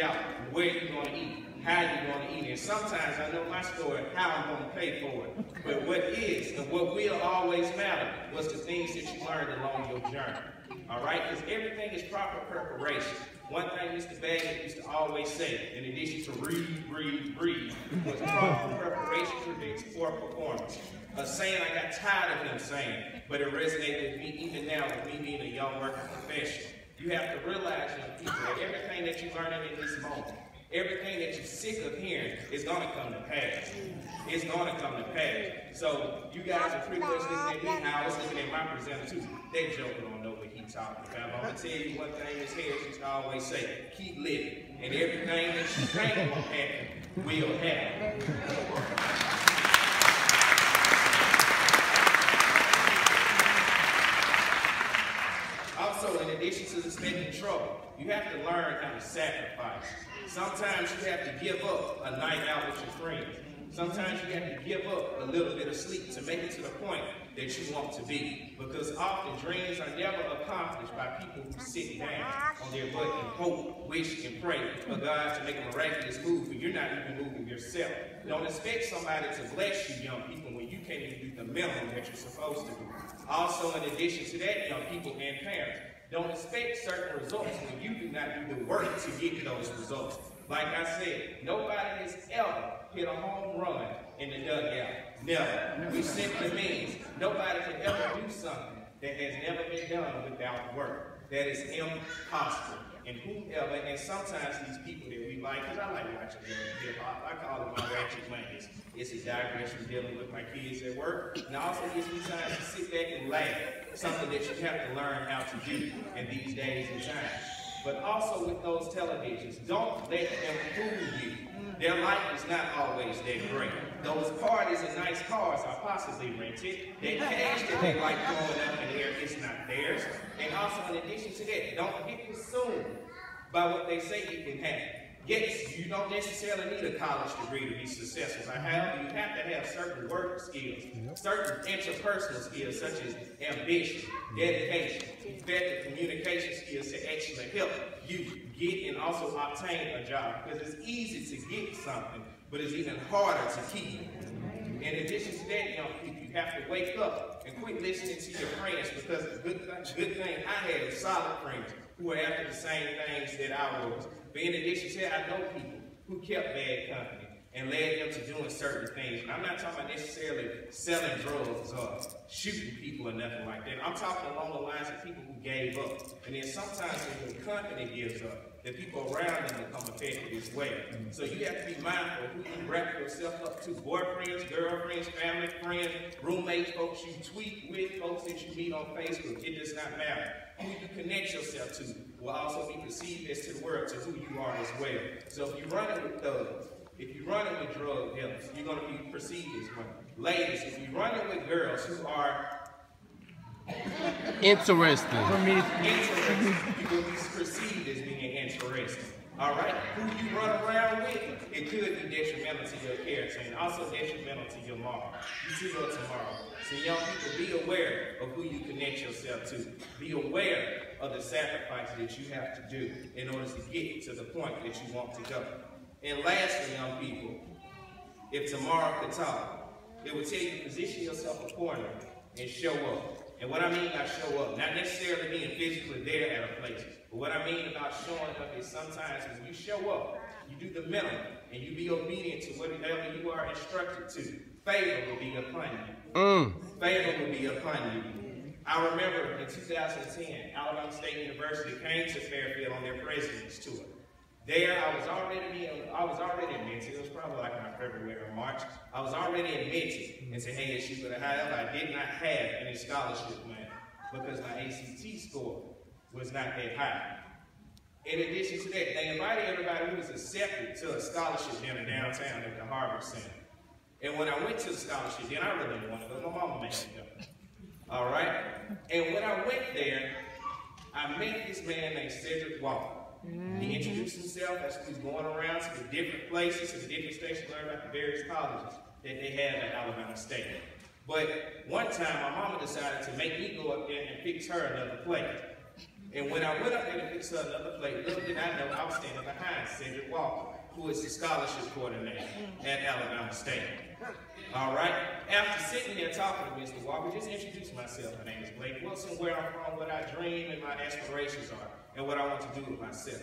out where you're going to eat, how you're going to eat. And sometimes I know my story, how I'm going to pay for it. But what is and what will always matter was the things that you learned along your journey. All right? Because everything is proper preparation. One thing Mr. Baggett used to always say, in addition to breathe, was proper preparation prevents poor performance. A saying I got tired of him saying, but it resonated with me even now with me being a young working professional. You have to realize, young people, that everything that you're learning in this moment, everything that you're sick of hearing is going to come to pass. It's going to come to pass. So you guys are pretty much looking at me how I was looking at my presenter too. That joker don't know what he's talking about. I'm going to tell you one thing Miss Harris used to always say, keep living. And everything that you think will happen will happen. Also, in addition to staying in trouble, you have to learn how to sacrifice. Sometimes you have to give up a night out with your friends. Sometimes you have to give up a little bit of sleep to make it to the point that you want to be. Because often dreams are never accomplished by people who sit down on their butt and hope, wish, and pray for God to make a miraculous move when you're not even moving yourself. Don't expect somebody to bless you, young people, when you can't even do the minimum that you're supposed to do. Also, in addition to that, young people and parents, don't expect certain results when you do not do the work to get those results. Like I said, nobody has ever hit a home run in the dugout. Never. Which simply means nobody can ever do something that has never been done without work. That is impossible. And whoever, and sometimes these people that we like, because I like watching hip-hop, I call it my ratchet Mondays. It's a digression dealing with my kids at work. And it also gives me time to sit back and laugh. Something that you have to learn how to do in these days and times. But also with those televisions, don't let them fool you. Their life is not always that great. Those parties and nice cars are possibly rented. That cash that they like throwing up in the air is not theirs. And also, in addition to that, don't get consumed by what they say you can have. Yes, you don't necessarily need a college degree to be successful. However, you have to have certain work skills, certain interpersonal skills such as ambition, dedication, effective communication skills to actually help you get and also obtain a job. Because it's easy to get something, but it's even harder to keep it. In addition to that, young people, you have to wake up and quit listening to your friends, because the good thing I had is solid friends who were after the same things that I was. But in addition to that, I know people who kept bad company and led them to doing certain things. And I'm not talking about necessarily selling drugs or shooting people or nothing like that. I'm talking along the lines of people who gave up. And then sometimes when your company gives up, the people around them become affected as well. So you have to be mindful of who you wrap yourself up to. Boyfriends, girlfriends, family, friends, roommates, folks you tweet with, folks that you meet on Facebook. It does not matter. Who you connect yourself to will also be perceived as to the world, to who you are as well. So if you're running with thugs, if you're running with drug dealers, you're going to be perceived as one. Ladies, if you're running with girls who are interesting, you will be perceived as being interesting. All right? Who you run around with, it could be detrimental to your character and also detrimental to your moral. You see what tomorrow. So young people, be aware of who you connect yourself to. Be aware of the sacrifices that you have to do in order to get to the point that you want to go. And lastly, young people, if tomorrow could talk, it would tell you to position yourself accordingly and show up. And what I mean by show up, not necessarily being physically there at a place, but what I mean about showing up is sometimes when you show up, you do the minimum, and you be obedient to whatever you are instructed to. Favor will be upon you. Favor will be upon you. I remember in 2010, Alabama State University came to Fairfield on their president's tour. There, I was already admitted. It was probably like in February or March. I was already admitted into ASU, but however, I did not have any scholarship money because my ACT score was not that high. In addition to that, they invited everybody who was accepted to a scholarship dinner downtown at the Harvard Center. And when I went to the scholarship dinner, I really didn't want to go. My mama made me go. All right? And when I went there, I met this man named Cedric Walker. He introduced himself as he was going around to the different places, to the different stations, learning about the various colleges that they had at Alabama State. But one time, my mama decided to make me go up there and fix her another plate. And when I went up there to fix her another plate, little did I know I was standing behind Cedric Walker, who is the scholarship coordinator at Alabama State. All right? After sitting here talking to Mr. Walker, just introduce myself. My name is Blake Wilson, where I'm from, what I dream and my aspirations are, and what I want to do with myself.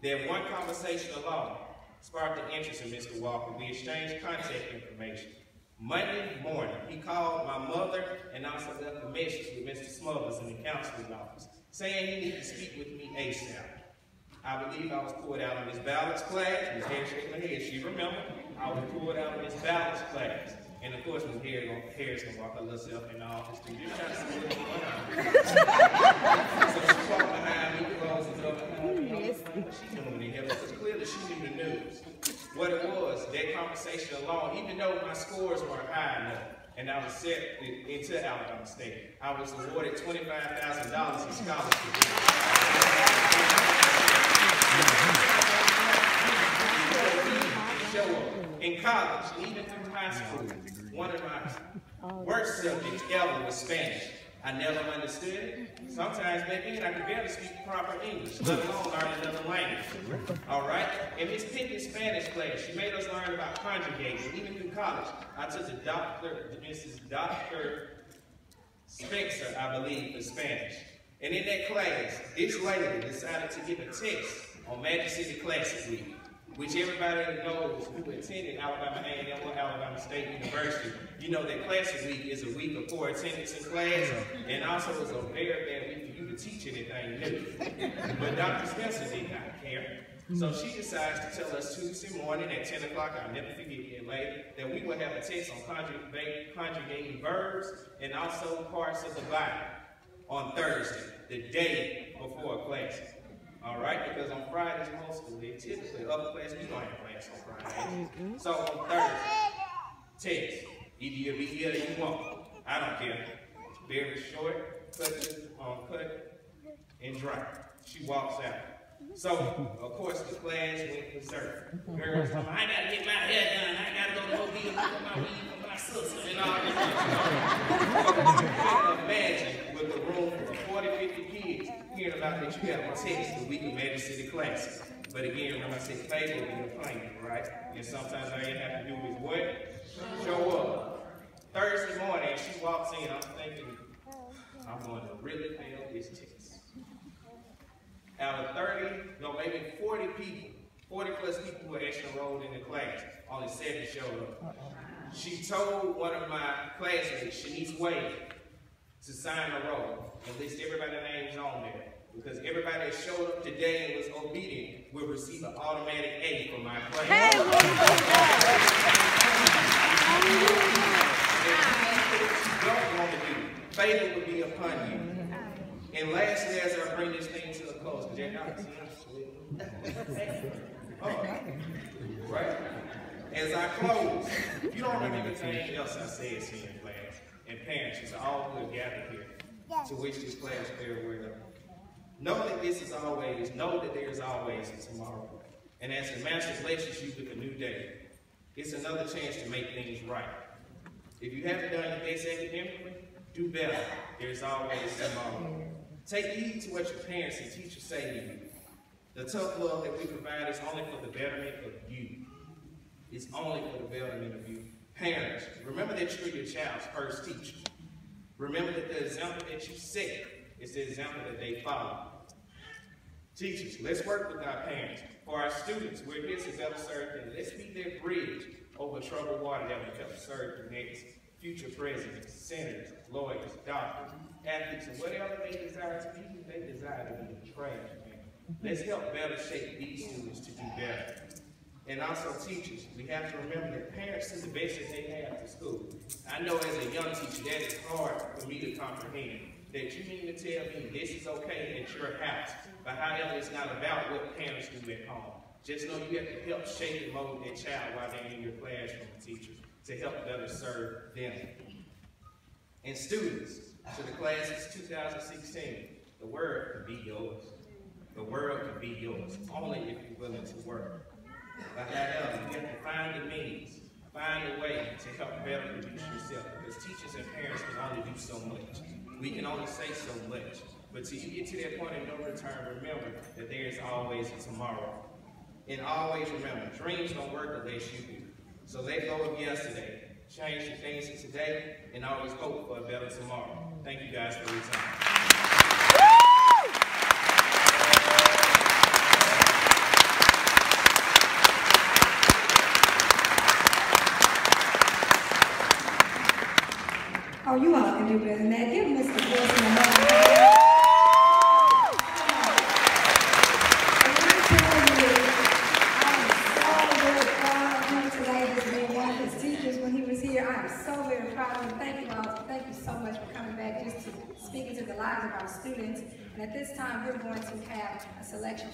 Then one conversation alone sparked an interest in Mr. Walker. We exchanged contact information. Monday morning, he called my mother and also left a message with Mr. Smothers in the counselor's office, saying he needed to speak with me ASAP. I believe I was pulled out of Miss Ballard's class. Miss Harris shaking her head. She remembered. I was pulled out of Miss Ballard's class. And of course, Miss Harris gonna walk her little self in the office too. Just trying to see what's going on. So she walked behind me, closed the door behind me. What she doing in here? Because clearly she knew the news. What it was, that conversation alone, even though my scores weren't high enough, and I was set into Alabama State, I was awarded $25,000 in scholarship. In college, even through high school, one of my worst subjects ever was Spanish. I never understood it. Sometimes back then I could barely speak proper English, let alone learn another language. All right? In Miss Pickett's Spanish class, she made us learn about conjugating. Even through college, I took Mrs. Dr. Spencer, I believe, for Spanish. And in that class, this lady decided to give a test on Magic City Classic Week, which everybody knows who attended Alabama A&M or Alabama State University. You know that Classic Week is a week of poor attendance in class, and also it's a very bad week for you to teach anything new. But Dr. Spencer did not care. So she decides to tell us Tuesday morning at 10 o'clock, I'll never forget it later, that we will have a test on conjugating verbs and also parts of the Bible on Thursday, the day before class. All right, because on Fridays, most of they typically upper class, we don't have class on Fridays. So on Thursday, test. Either you'll be here or you won't. I don't care. It's very short, cut and dry. She walks out. So, of course, the class went berserk. Girls, I gotta get my hair done. I gotta go to Mobile and look at my weed for my sister and all this. You can imagine with the room for 40, 50 kids hearing about that you have a test the week of Magic City Classic. But again, remember I said favor will be a plan, right? And sometimes all you have to do is what? Show up. Thursday morning, she walks in, I'm thinking, I'm going to really fail this test. Out of 30, no, maybe 40 people, 40 plus people who actually enrolled in the class, only 7 showed up. She told one of my classmates, Shanice Wade, to sign a roll and list everybody's names on there. Because everybody that showed up today and was obedient will receive an automatic A from my class. Hey, don't want to do, favor will be upon you. And lastly, as I bring this thing to a close, because you're not right? As I close, if you don't remember anything else I said here in class, and parents, it's all who have gathered here to wish this class farewell. Know that this is always, know that there is always a tomorrow. And as the Master blesses you with a new day, it's another chance to make things right. If you haven't done your best academically, do better. There's always tomorrow. Take heed to what your parents and teachers say to you. The tough love that we provide is only for the betterment of you. It's only for the betterment of you. Parents, remember that you're your child's first teacher. Remember that the example that you set is the example that they follow. Teachers, let's work with our parents. For our students, we're here to better serve them. Let's be their bridge over troubled water that will help serve the next future presidents, senators, lawyers, doctors, athletes, and whatever they desire to be, they desire to be trained. Let's help better shape these students to do better. And also teachers, we have to remember that parents do the best that they have to school. I know as a young teacher that is hard for me to comprehend. That you mean to tell me this is okay at your house, but however it's not about what parents do at home. Just know you have to help shape and mold that child while they're in your classroom, teachers, to help better serve them. And students, to the class of 2016, the world can be yours. The world can be yours, only if you're willing to work. But however, you have to find the means, find a way to help better produce yourself, because teachers and parents can only do so much. We can only say so much, But till you get to that point of no return, remember that there is always a tomorrow. And always remember, dreams don't work unless you do. So let go of yesterday, change the things of today, and always hope for a better tomorrow. Thank you guys for your time. Oh, you all can do better than that. Give Mr. Wilson a hand. I'm so very proud of him. Thank you all. Thank you so much for coming back just to speak into the lives of our students. And at this time, we're going to have a selection.